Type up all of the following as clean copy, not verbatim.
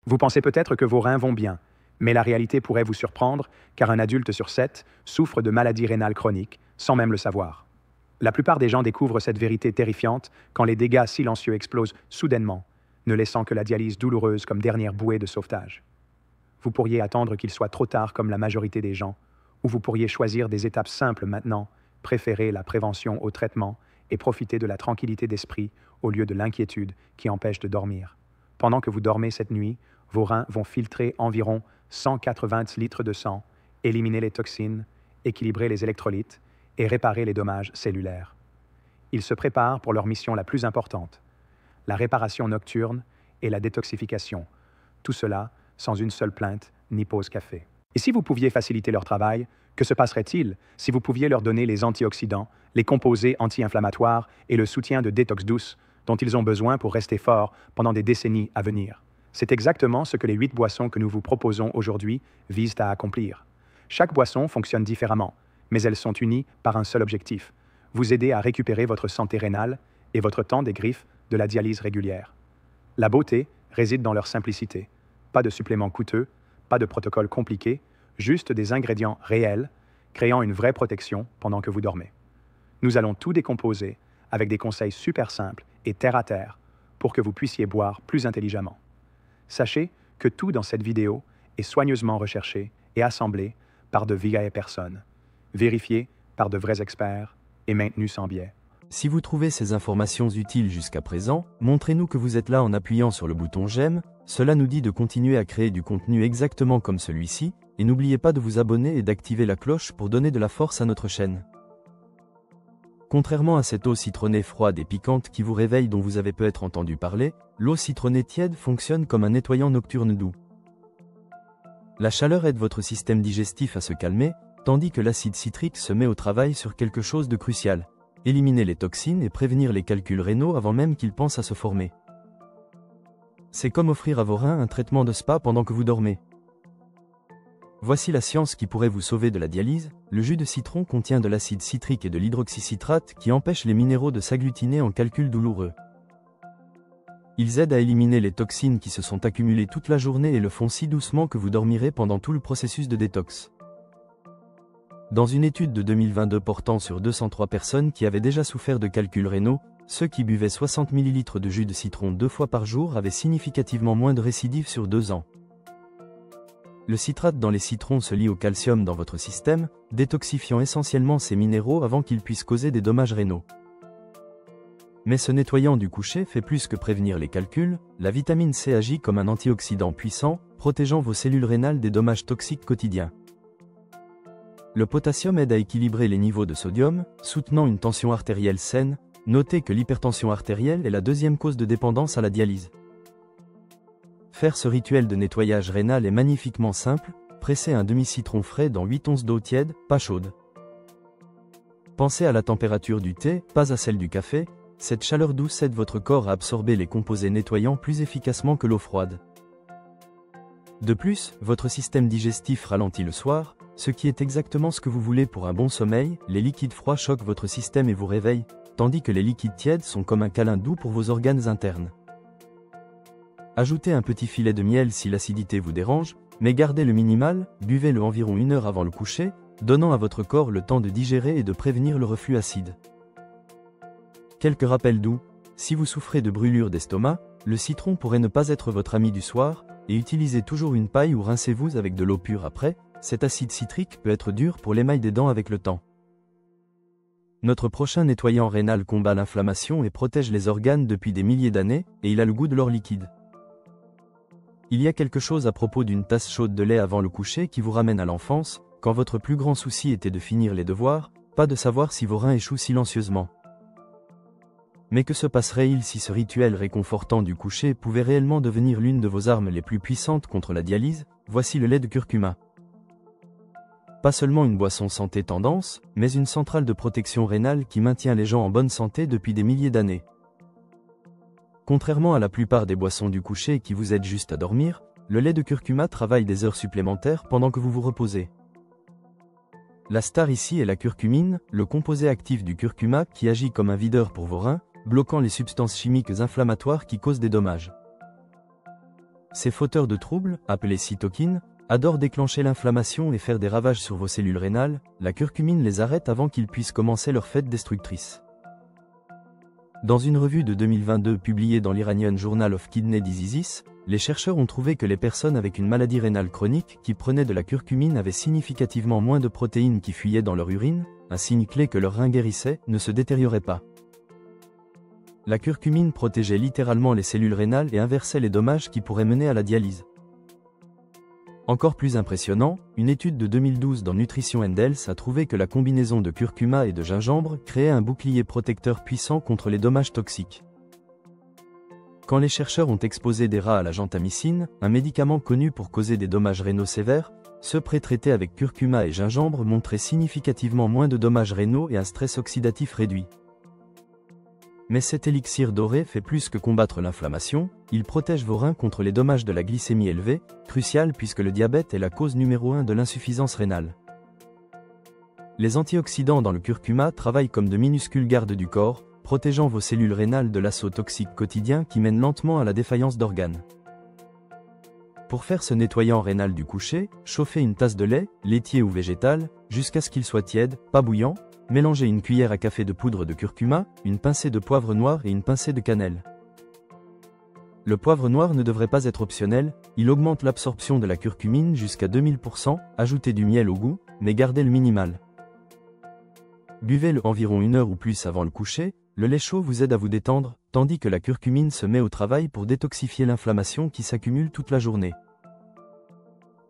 Vous pensez peut-être que vos reins vont bien, mais la réalité pourrait vous surprendre car un adulte sur 7 souffre de maladies rénales chroniques sans même le savoir. La plupart des gens découvrent cette vérité terrifiante quand les dégâts silencieux explosent soudainement, ne laissant que la dialyse douloureuse comme dernière bouée de sauvetage. Vous pourriez attendre qu'il soit trop tard comme la majorité des gens, ou vous pourriez choisir des étapes simples maintenant, préférer la prévention au traitement et profiter de la tranquillité d'esprit au lieu de l'inquiétude qui empêche de dormir. Pendant que vous dormez cette nuit, vos reins vont filtrer environ 180 litres de sang, éliminer les toxines, équilibrer les électrolytes et réparer les dommages cellulaires. Ils se préparent pour leur mission la plus importante, la réparation nocturne et la détoxification. Tout cela sans une seule plainte ni pause café. Et si vous pouviez faciliter leur travail, que se passerait-il si vous pouviez leur donner les antioxydants, les composés anti-inflammatoires et le soutien de détox douce dont ils ont besoin pour rester forts pendant des décennies à venir? C'est exactement ce que les 8 boissons que nous vous proposons aujourd'hui visent à accomplir. Chaque boisson fonctionne différemment, mais elles sont unies par un seul objectif, vous aider à récupérer votre santé rénale et votre temps des griffes de la dialyse régulière. La beauté réside dans leur simplicité. Pas de suppléments coûteux, pas de protocoles compliqués, juste des ingrédients réels, créant une vraie protection pendant que vous dormez. Nous allons tout décomposer avec des conseils super simples et terre à terre pour que vous puissiez boire plus intelligemment. Sachez que tout dans cette vidéo est soigneusement recherché et assemblé par de vraies personnes, vérifié par de vrais experts et maintenu sans biais. Si vous trouvez ces informations utiles jusqu'à présent, montrez-nous que vous êtes là en appuyant sur le bouton j'aime, cela nous dit de continuer à créer du contenu exactement comme celui-ci, et n'oubliez pas de vous abonner et d'activer la cloche pour donner de la force à notre chaîne. Contrairement à cette eau citronnée froide et piquante qui vous réveille dont vous avez peut-être entendu parler, l'eau citronnée tiède fonctionne comme un nettoyant nocturne doux. La chaleur aide votre système digestif à se calmer, tandis que l'acide citrique se met au travail sur quelque chose de crucial, éliminer les toxines et prévenir les calculs rénaux avant même qu'ils pensent à se former. C'est comme offrir à vos reins un traitement de spa pendant que vous dormez. Voici la science qui pourrait vous sauver de la dialyse. Le jus de citron contient de l'acide citrique et de l'hydroxycitrate qui empêchent les minéraux de s'agglutiner en calcul douloureux. Ils aident à éliminer les toxines qui se sont accumulées toute la journée et le font si doucement que vous dormirez pendant tout le processus de détox. Dans une étude de 2022 portant sur 203 personnes qui avaient déjà souffert de calculs rénaux, ceux qui buvaient 60 ml de jus de citron 2 fois par jour avaient significativement moins de récidives sur 2 ans. Le citrate dans les citrons se lie au calcium dans votre système, détoxifiant essentiellement ces minéraux avant qu'ils puissent causer des dommages rénaux. Mais ce nettoyant du coucher fait plus que prévenir les calculs, la vitamine C agit comme un antioxydant puissant, protégeant vos cellules rénales des dommages toxiques quotidiens. Le potassium aide à équilibrer les niveaux de sodium, soutenant une tension artérielle saine. Notez que l'hypertension artérielle est la deuxième cause de dépendance à la dialyse. Faire ce rituel de nettoyage rénal est magnifiquement simple, pressez un demi-citron frais dans 8 onces d'eau tiède, pas chaude. Pensez à la température du thé, pas à celle du café, cette chaleur douce aide votre corps à absorber les composés nettoyants plus efficacement que l'eau froide. De plus, votre système digestif ralentit le soir, ce qui est exactement ce que vous voulez pour un bon sommeil. Les liquides froids choquent votre système et vous réveillent, tandis que les liquides tièdes sont comme un câlin doux pour vos organes internes. Ajoutez un petit filet de miel si l'acidité vous dérange, mais gardez le minimal, buvez-le environ 1 heure avant le coucher, donnant à votre corps le temps de digérer et de prévenir le reflux acide. Quelques rappels doux, si vous souffrez de brûlure d'estomac, le citron pourrait ne pas être votre ami du soir, et utilisez toujours une paille ou rincez-vous avec de l'eau pure après, cet acide citrique peut être dur pour l'émail des dents avec le temps. Notre prochain nettoyant rénal combat l'inflammation et protège les organes depuis des milliers d'années, et il a le goût de l'or liquide. Il y a quelque chose à propos d'une tasse chaude de lait avant le coucher qui vous ramène à l'enfance, quand votre plus grand souci était de finir les devoirs, pas de savoir si vos reins échouent silencieusement. Mais que se passerait-il si ce rituel réconfortant du coucher pouvait réellement devenir l'une de vos armes les plus puissantes contre la dialyse? Voici le lait de curcuma. Pas seulement une boisson santé tendance, mais une centrale de protection rénale qui maintient les gens en bonne santé depuis des milliers d'années. Contrairement à la plupart des boissons du coucher qui vous aident juste à dormir, le lait de curcuma travaille des heures supplémentaires pendant que vous vous reposez. La star ici est la curcumine, le composé actif du curcuma qui agit comme un videur pour vos reins, bloquant les substances chimiques inflammatoires qui causent des dommages. Ces fauteurs de troubles, appelés cytokines, adorent déclencher l'inflammation et faire des ravages sur vos cellules rénales. La curcumine les arrête avant qu'ils puissent commencer leur fête destructrice. Dans une revue de 2022 publiée dans l'Iranian Journal of Kidney Diseases, les chercheurs ont trouvé que les personnes avec une maladie rénale chronique qui prenaient de la curcumine avaient significativement moins de protéines qui fuyaient dans leur urine, un signe clé que leur rein guérissait, ne se détériorait pas. La curcumine protégeait littéralement les cellules rénales et inversait les dommages qui pourraient mener à la dialyse. Encore plus impressionnant, une étude de 2012 dans Nutrition & Health a trouvé que la combinaison de curcuma et de gingembre créait un bouclier protecteur puissant contre les dommages toxiques. Quand les chercheurs ont exposé des rats à la gentamicine, un médicament connu pour causer des dommages rénaux sévères, ceux pré-traités avec curcuma et gingembre montraient significativement moins de dommages rénaux et un stress oxydatif réduit. Mais cet élixir doré fait plus que combattre l'inflammation, il protège vos reins contre les dommages de la glycémie élevée, crucial puisque le diabète est la cause numéro 1 de l'insuffisance rénale. Les antioxydants dans le curcuma travaillent comme de minuscules gardes du corps, protégeant vos cellules rénales de l'assaut toxique quotidien qui mène lentement à la défaillance d'organes. Pour faire ce nettoyant rénal du coucher, chauffez une tasse de lait, laitier ou végétal, jusqu'à ce qu'il soit tiède, pas bouillant. Mélangez une cuillère à café de poudre de curcuma, une pincée de poivre noir et une pincée de cannelle. Le poivre noir ne devrait pas être optionnel, il augmente l'absorption de la curcumine jusqu'à 2000%, ajoutez du miel au goût, mais gardez le minimal. Buvez-le environ 1 heure ou plus avant le coucher, le lait chaud vous aide à vous détendre, tandis que la curcumine se met au travail pour détoxifier l'inflammation qui s'accumule toute la journée.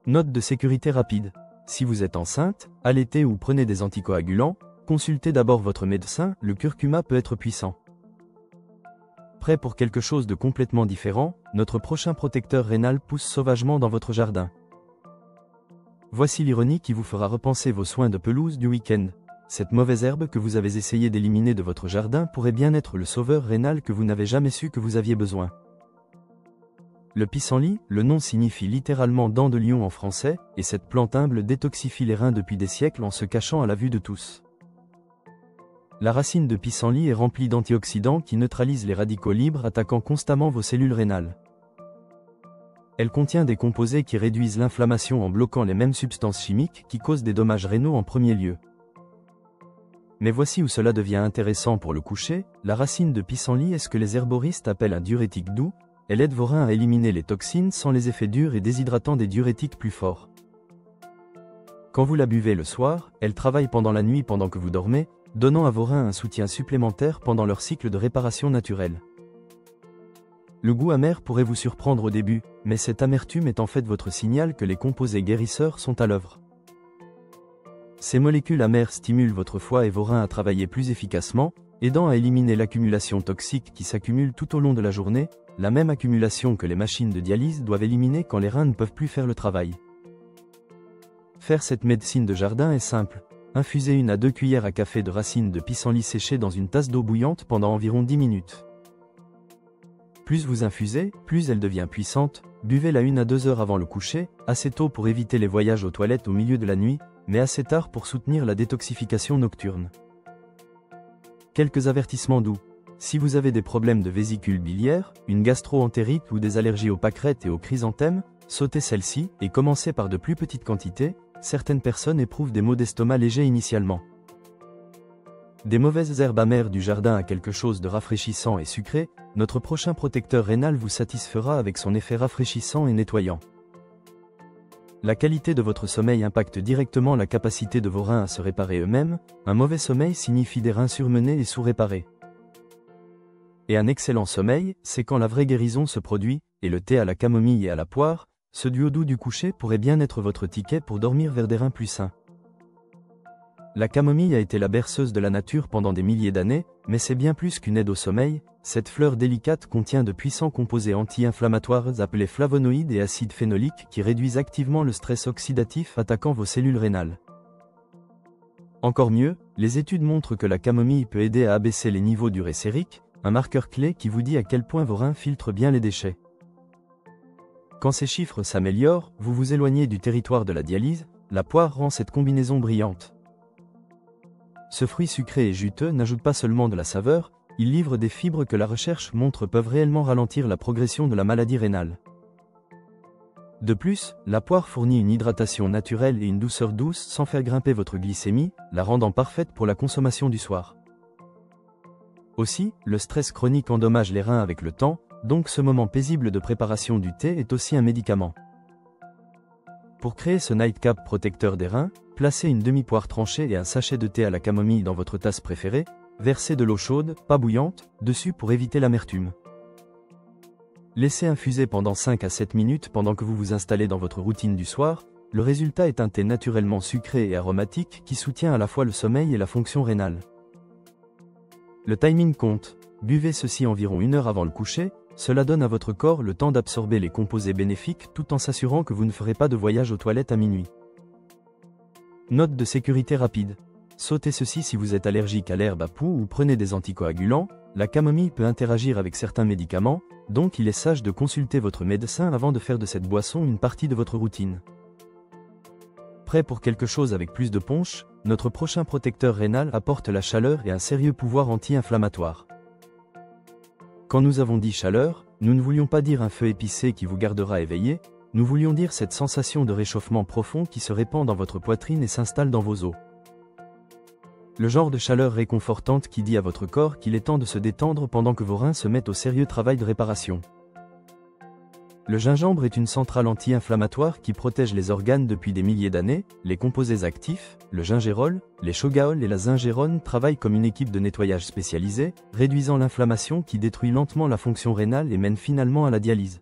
Note de sécurité rapide. Si vous êtes enceinte, allaitez ou prenez des anticoagulants, consultez d'abord votre médecin, le curcuma peut être puissant. Prêt pour quelque chose de complètement différent, notre prochain protecteur rénal pousse sauvagement dans votre jardin. Voici l'ironie qui vous fera repenser vos soins de pelouse du week-end. Cette mauvaise herbe que vous avez essayé d'éliminer de votre jardin pourrait bien être le sauveur rénal que vous n'avez jamais su que vous aviez besoin. Le pissenlit, le nom signifie littéralement dent de lion en français, et cette plante humble détoxifie les reins depuis des siècles en se cachant à la vue de tous. La racine de pissenlit est remplie d'antioxydants qui neutralisent les radicaux libres attaquant constamment vos cellules rénales. Elle contient des composés qui réduisent l'inflammation en bloquant les mêmes substances chimiques qui causent des dommages rénaux en premier lieu. Mais voici où cela devient intéressant pour le coucher, la racine de pissenlit est ce que les herboristes appellent un diurétique doux, elle aide vos reins à éliminer les toxines sans les effets durs et déshydratants des diurétiques plus forts. Quand vous la buvez le soir, elle travaille pendant la nuit pendant que vous dormez, donnant à vos reins un soutien supplémentaire pendant leur cycle de réparation naturelle. Le goût amer pourrait vous surprendre au début, mais cette amertume est en fait votre signal que les composés guérisseurs sont à l'œuvre. Ces molécules amères stimulent votre foie et vos reins à travailler plus efficacement, aidant à éliminer l'accumulation toxique qui s'accumule tout au long de la journée, la même accumulation que les machines de dialyse doivent éliminer quand les reins ne peuvent plus faire le travail. Faire cette médecine de jardin est simple. Infusez 1 à 2 cuillères à café de racines de pissenlit séchées dans une tasse d'eau bouillante pendant environ 10 minutes. Plus vous infusez, plus elle devient puissante, buvez-la 1 à 2 heures avant le coucher, assez tôt pour éviter les voyages aux toilettes au milieu de la nuit, mais assez tard pour soutenir la détoxification nocturne. Quelques avertissements doux. Si vous avez des problèmes de vésicule biliaire, une gastro-entérite ou des allergies aux pâquerettes et aux chrysanthèmes, sautez celles-ci et commencez par de plus petites quantités. Certaines personnes éprouvent des maux d'estomac légers initialement. Des mauvaises herbes amères du jardin à quelque chose de rafraîchissant et sucré, notre prochain protecteur rénal vous satisfera avec son effet rafraîchissant et nettoyant. La qualité de votre sommeil impacte directement la capacité de vos reins à se réparer eux-mêmes, un mauvais sommeil signifie des reins surmenés et sous-réparés. Et un excellent sommeil, c'est quand la vraie guérison se produit, et le thé à la camomille et à la poire, ce duo doux du coucher pourrait bien être votre ticket pour dormir vers des reins plus sains. La camomille a été la berceuse de la nature pendant des milliers d'années, mais c'est bien plus qu'une aide au sommeil, cette fleur délicate contient de puissants composés anti-inflammatoires appelés flavonoïdes et acides phénoliques qui réduisent activement le stress oxydatif attaquant vos cellules rénales. Encore mieux, les études montrent que la camomille peut aider à abaisser les niveaux d'urée sérique, un marqueur clé qui vous dit à quel point vos reins filtrent bien les déchets. Quand ces chiffres s'améliorent, vous vous éloignez du territoire de la dialyse, la poire rend cette combinaison brillante. Ce fruit sucré et juteux n'ajoute pas seulement de la saveur, il livre des fibres que la recherche montre peuvent réellement ralentir la progression de la maladie rénale. De plus, la poire fournit une hydratation naturelle et une douceur douce sans faire grimper votre glycémie, la rendant parfaite pour la consommation du soir. Aussi, le stress chronique endommage les reins avec le temps, donc ce moment paisible de préparation du thé est aussi un médicament. Pour créer ce nightcap protecteur des reins, placez une demi-poire tranchée et un sachet de thé à la camomille dans votre tasse préférée, versez de l'eau chaude, pas bouillante, dessus pour éviter l'amertume. Laissez infuser pendant 5 à 7 minutes pendant que vous vous installez dans votre routine du soir, le résultat est un thé naturellement sucré et aromatique qui soutient à la fois le sommeil et la fonction rénale. Le timing compte, buvez ceci environ 1 heure avant le coucher, cela donne à votre corps le temps d'absorber les composés bénéfiques tout en s'assurant que vous ne ferez pas de voyage aux toilettes à minuit. Note de sécurité rapide. Sautez ceci si vous êtes allergique à l'herbe à poux ou prenez des anticoagulants, la camomille peut interagir avec certains médicaments, donc il est sage de consulter votre médecin avant de faire de cette boisson une partie de votre routine. Prêt pour quelque chose avec plus de punch, notre prochain protecteur rénal apporte la chaleur et un sérieux pouvoir anti-inflammatoire. Quand nous avons dit chaleur, nous ne voulions pas dire un feu épicé qui vous gardera éveillé, nous voulions dire cette sensation de réchauffement profond qui se répand dans votre poitrine et s'installe dans vos os. Le genre de chaleur réconfortante qui dit à votre corps qu'il est temps de se détendre pendant que vos reins se mettent au sérieux travail de réparation. Le gingembre est une centrale anti-inflammatoire qui protège les organes depuis des milliers d'années, les composés actifs, le gingérol, les shogaol et la zingérone travaillent comme une équipe de nettoyage spécialisée, réduisant l'inflammation qui détruit lentement la fonction rénale et mène finalement à la dialyse.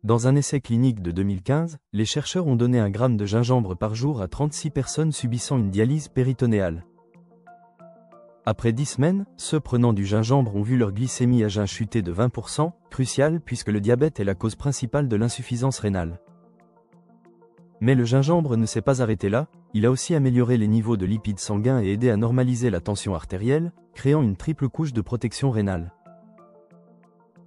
Dans un essai clinique de 2015, les chercheurs ont donné 1 gramme de gingembre par jour à 36 personnes subissant une dialyse péritonéale. Après 10 semaines, ceux prenant du gingembre ont vu leur glycémie à jeun chuter de 20%, crucial puisque le diabète est la cause principale de l'insuffisance rénale. Mais le gingembre ne s'est pas arrêté là, il a aussi amélioré les niveaux de lipides sanguins et aidé à normaliser la tension artérielle, créant une triple couche de protection rénale.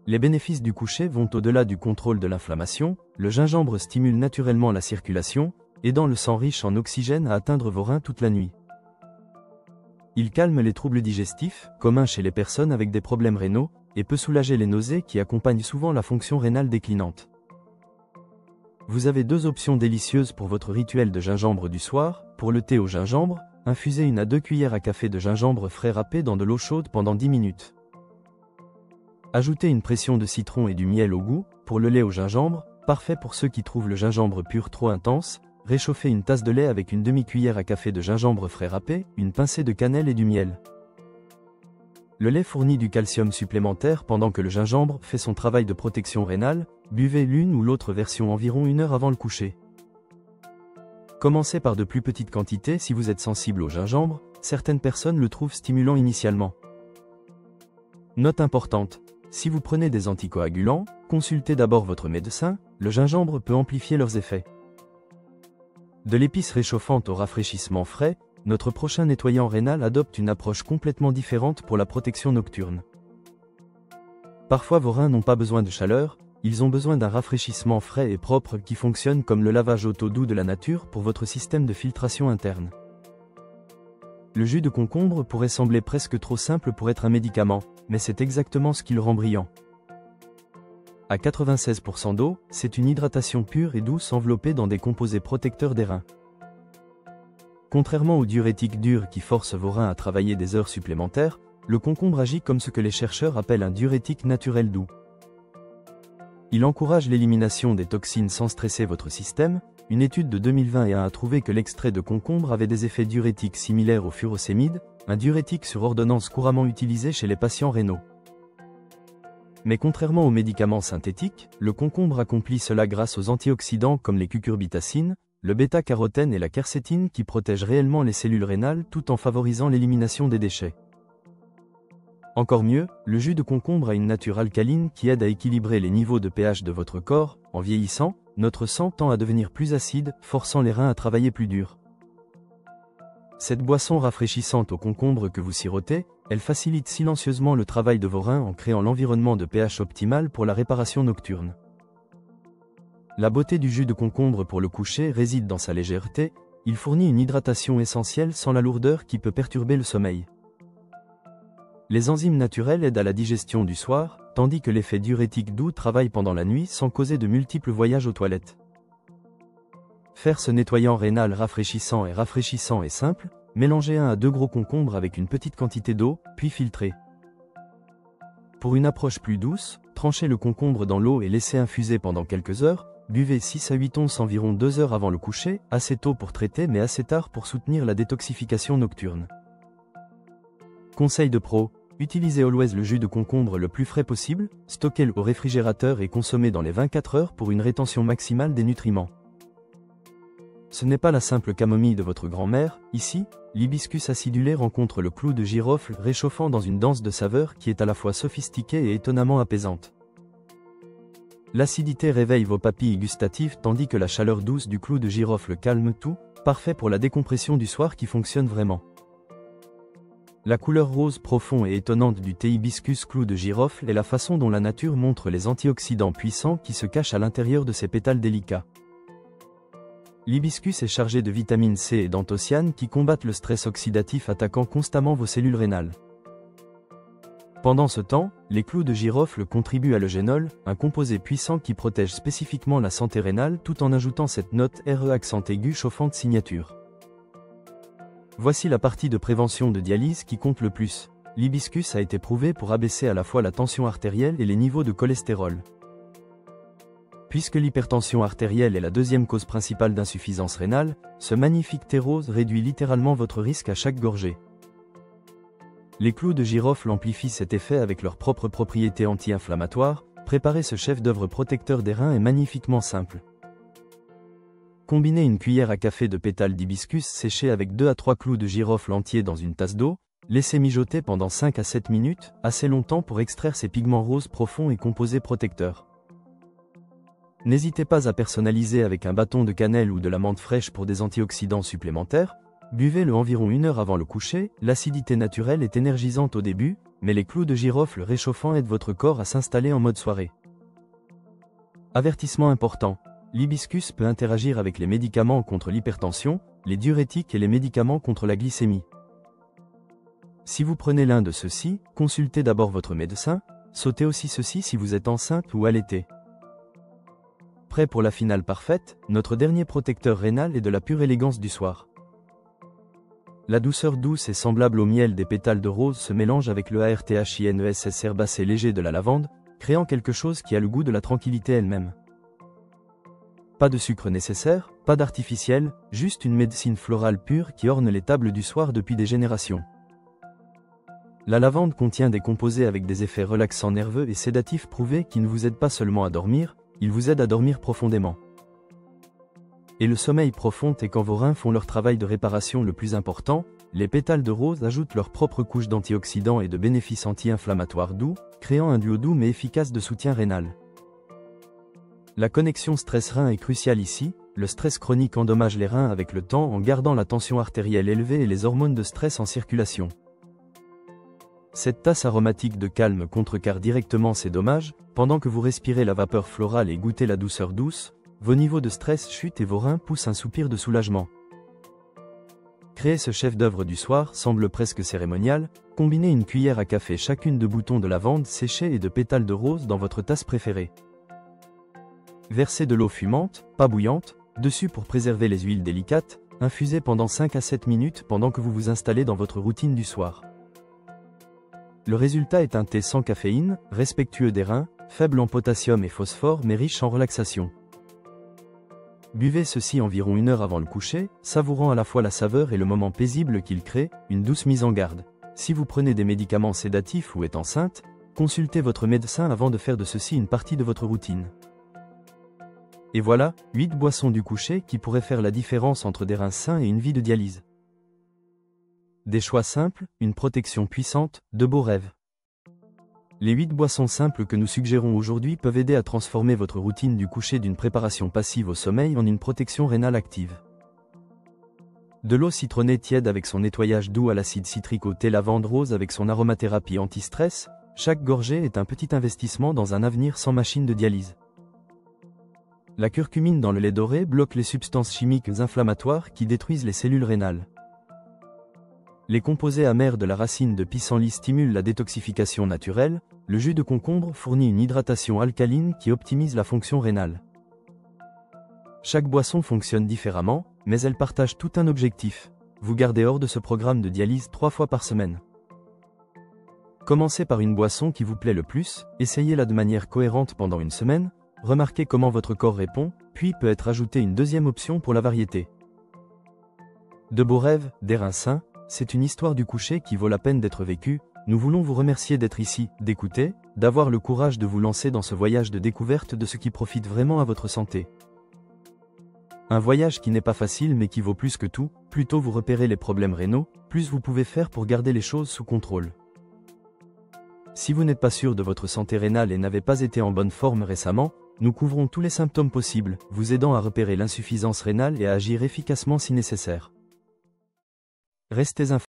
Les bénéfices du coucher vont au-delà du contrôle de l'inflammation, le gingembre stimule naturellement la circulation, aidant le sang riche en oxygène à atteindre vos reins toute la nuit. Il calme les troubles digestifs, communs chez les personnes avec des problèmes rénaux, et peut soulager les nausées qui accompagnent souvent la fonction rénale déclinante. Vous avez 2 options délicieuses pour votre rituel de gingembre du soir. Pour le thé au gingembre, infusez 1 à 2 cuillères à café de gingembre frais râpé dans de l'eau chaude pendant 10 minutes. Ajoutez une pression de citron et du miel au goût. Pour le lait au gingembre, parfait pour ceux qui trouvent le gingembre pur trop intense, réchauffez 1 tasse de lait avec 1 demi-cuillère à café de gingembre frais râpé, 1 pincée de cannelle et du miel. Le lait fournit du calcium supplémentaire pendant que le gingembre fait son travail de protection rénale, buvez l'une ou l'autre version environ 1 heure avant le coucher. Commencez par de plus petites quantités si vous êtes sensible au gingembre, certaines personnes le trouvent stimulant initialement. Note importante, si vous prenez des anticoagulants, consultez d'abord votre médecin, le gingembre peut amplifier leurs effets. De l'épice réchauffante au rafraîchissement frais, notre prochain nettoyant rénal adopte une approche complètement différente pour la protection nocturne. Parfois vos reins n'ont pas besoin de chaleur, ils ont besoin d'un rafraîchissement frais et propre qui fonctionne comme le lavage auto doux de la nature pour votre système de filtration interne. Le jus de concombre pourrait sembler presque trop simple pour être un médicament, mais c'est exactement ce qui le rend brillant. À 96% d'eau, c'est une hydratation pure et douce enveloppée dans des composés protecteurs des reins. Contrairement aux diurétiques durs qui forcent vos reins à travailler des heures supplémentaires, le concombre agit comme ce que les chercheurs appellent un diurétique naturel doux. Il encourage l'élimination des toxines sans stresser votre système. Une étude de 2021 a trouvé que l'extrait de concombre avait des effets diurétiques similaires au furosémide, un diurétique sur ordonnance couramment utilisé chez les patients rénaux. Mais contrairement aux médicaments synthétiques, le concombre accomplit cela grâce aux antioxydants comme les cucurbitacines, le bêta-carotène et la quercétine qui protègent réellement les cellules rénales tout en favorisant l'élimination des déchets. Encore mieux, le jus de concombre a une nature alcaline qui aide à équilibrer les niveaux de pH de votre corps. En vieillissant, notre sang tend à devenir plus acide, forçant les reins à travailler plus dur. Cette boisson rafraîchissante au concombre que vous sirotez, elle facilite silencieusement le travail de vos reins en créant l'environnement de pH optimal pour la réparation nocturne. La beauté du jus de concombre pour le coucher réside dans sa légèreté, il fournit une hydratation essentielle sans la lourdeur qui peut perturber le sommeil. Les enzymes naturelles aident à la digestion du soir, tandis que l'effet diurétique doux travaille pendant la nuit sans causer de multiples voyages aux toilettes. Faire ce nettoyant rénal rafraîchissant est simple, mélangez 1 à 2 gros concombres avec une petite quantité d'eau, puis filtrez. Pour une approche plus douce, tranchez le concombre dans l'eau et laissez infuser pendant quelques heures, buvez 6 à 8 onces environ 2 heures avant le coucher, assez tôt pour traiter mais assez tard pour soutenir la détoxification nocturne. Conseil de pro, utilisez always le jus de concombre le plus frais possible, stockez-le au réfrigérateur et consommez dans les 24 heures pour une rétention maximale des nutriments. Ce n'est pas la simple camomille de votre grand-mère, ici, l'hibiscus acidulé rencontre le clou de girofle réchauffant dans une danse de saveurs qui est à la fois sophistiquée et étonnamment apaisante. L'acidité réveille vos papilles gustatives tandis que la chaleur douce du clou de girofle calme tout, parfait pour la décompression du soir qui fonctionne vraiment. La couleur rose profond et étonnante du thé hibiscus clou de girofle est la façon dont la nature montre les antioxydants puissants qui se cachent à l'intérieur de ses pétales délicats. L'hibiscus est chargé de vitamine C et d'anthocyanes qui combattent le stress oxydatif attaquant constamment vos cellules rénales. Pendant ce temps, les clous de girofle contribuent à l'eugénol, un composé puissant qui protège spécifiquement la santé rénale tout en ajoutant cette note RE accent aigu chauffante signature. Voici la partie de prévention de dialyse qui compte le plus. L'hibiscus a été prouvé pour abaisser à la fois la tension artérielle et les niveaux de cholestérol. Puisque l'hypertension artérielle est la deuxième cause principale d'insuffisance rénale, ce magnifique thé rose réduit littéralement votre risque à chaque gorgée. Les clous de girofle amplifient cet effet avec leurs propres propriétés anti-inflammatoires. Préparer ce chef-d'œuvre protecteur des reins est magnifiquement simple. Combinez une cuillère à café de pétales d'hibiscus séchés avec 2 à 3 clous de girofle entiers dans une tasse d'eau, laissez mijoter pendant 5 à 7 minutes, assez longtemps pour extraire ces pigments roses profonds et composés protecteurs. N'hésitez pas à personnaliser avec un bâton de cannelle ou de la menthe fraîche pour des antioxydants supplémentaires. Buvez-le environ 1 heure avant le coucher, l'acidité naturelle est énergisante au début, mais les clous de girofle réchauffants aident votre corps à s'installer en mode soirée. Avertissement important, l'hibiscus peut interagir avec les médicaments contre l'hypertension, les diurétiques et les médicaments contre la glycémie. Si vous prenez l'un de ceux-ci, consultez d'abord votre médecin, sautez aussi ceci si vous êtes enceinte ou allaitée. Prêt pour la finale parfaite, notre dernier protecteur rénal est de la pure élégance du soir. La douceur douce et semblable au miel des pétales de rose se mélange avec le ARTHINESS herbacé léger de la lavande, créant quelque chose qui a le goût de la tranquillité elle-même. Pas de sucre nécessaire, pas d'artificiel, juste une médecine florale pure qui orne les tables du soir depuis des générations. La lavande contient des composés avec des effets relaxants nerveux et sédatifs prouvés qui ne vous aident pas seulement à dormir, ils vous aident à dormir profondément. Et le sommeil profond est quand vos reins font leur travail de réparation le plus important, les pétales de rose ajoutent leur propre couche d'antioxydants et de bénéfices anti-inflammatoires doux, créant un duo doux mais efficace de soutien rénal. La connexion stress-rein est cruciale ici, le stress chronique endommage les reins avec le temps en gardant la tension artérielle élevée et les hormones de stress en circulation. Cette tasse aromatique de calme contrecarre directement ces dommages, pendant que vous respirez la vapeur florale et goûtez la douceur douce, vos niveaux de stress chutent et vos reins poussent un soupir de soulagement. Créer ce chef-d'œuvre du soir semble presque cérémonial, combinez une cuillère à café chacune de boutons de lavande séchés et de pétales de rose dans votre tasse préférée. Versez de l'eau fumante, pas bouillante, dessus pour préserver les huiles délicates, infusez pendant 5 à 7 minutes pendant que vous vous installez dans votre routine du soir. Le résultat est un thé sans caféine, respectueux des reins, faible en potassium et phosphore mais riche en relaxation. Buvez ceci environ 1 heure avant le coucher, savourant à la fois la saveur et le moment paisible qu'il crée, une douce mise en garde. Si vous prenez des médicaments sédatifs ou êtes enceinte, consultez votre médecin avant de faire de ceci une partie de votre routine. Et voilà, 8 boissons du coucher qui pourraient faire la différence entre des reins sains et une vie de dialyse. Des choix simples, une protection puissante, de beaux rêves. Les 8 boissons simples que nous suggérons aujourd'hui peuvent aider à transformer votre routine du coucher d'une préparation passive au sommeil en une protection rénale active. De l'eau citronnée tiède avec son nettoyage doux à l'acide citrique au thé lavande rose avec son aromathérapie anti-stress, chaque gorgée est un petit investissement dans un avenir sans machine de dialyse. La curcumine dans le lait doré bloque les substances chimiques inflammatoires qui détruisent les cellules rénales. Les composés amers de la racine de pissenlit stimulent la détoxification naturelle, Le jus de concombre fournit une hydratation alcaline qui optimise la fonction rénale. Chaque boisson fonctionne différemment, mais elles partagent tout un objectif: vous garder hors de ce programme de dialyse 3 fois par semaine. Commencez par une boisson qui vous plaît le plus, essayez-la de manière cohérente pendant une semaine, remarquez comment votre corps répond, puis peut être ajoutée une deuxième option pour la variété. De beaux rêves, des reins sains, c'est une histoire du coucher qui vaut la peine d'être vécue. Nous voulons vous remercier d'être ici, d'écouter, d'avoir le courage de vous lancer dans ce voyage de découverte de ce qui profite vraiment à votre santé. Un voyage qui n'est pas facile mais qui vaut plus que tout. Plus tôt vous repérez les problèmes rénaux, plus vous pouvez faire pour garder les choses sous contrôle. Si vous n'êtes pas sûr de votre santé rénale et n'avez pas été en bonne forme récemment, nous couvrons tous les symptômes possibles, vous aidant à repérer l'insuffisance rénale et à agir efficacement si nécessaire. Restez informés.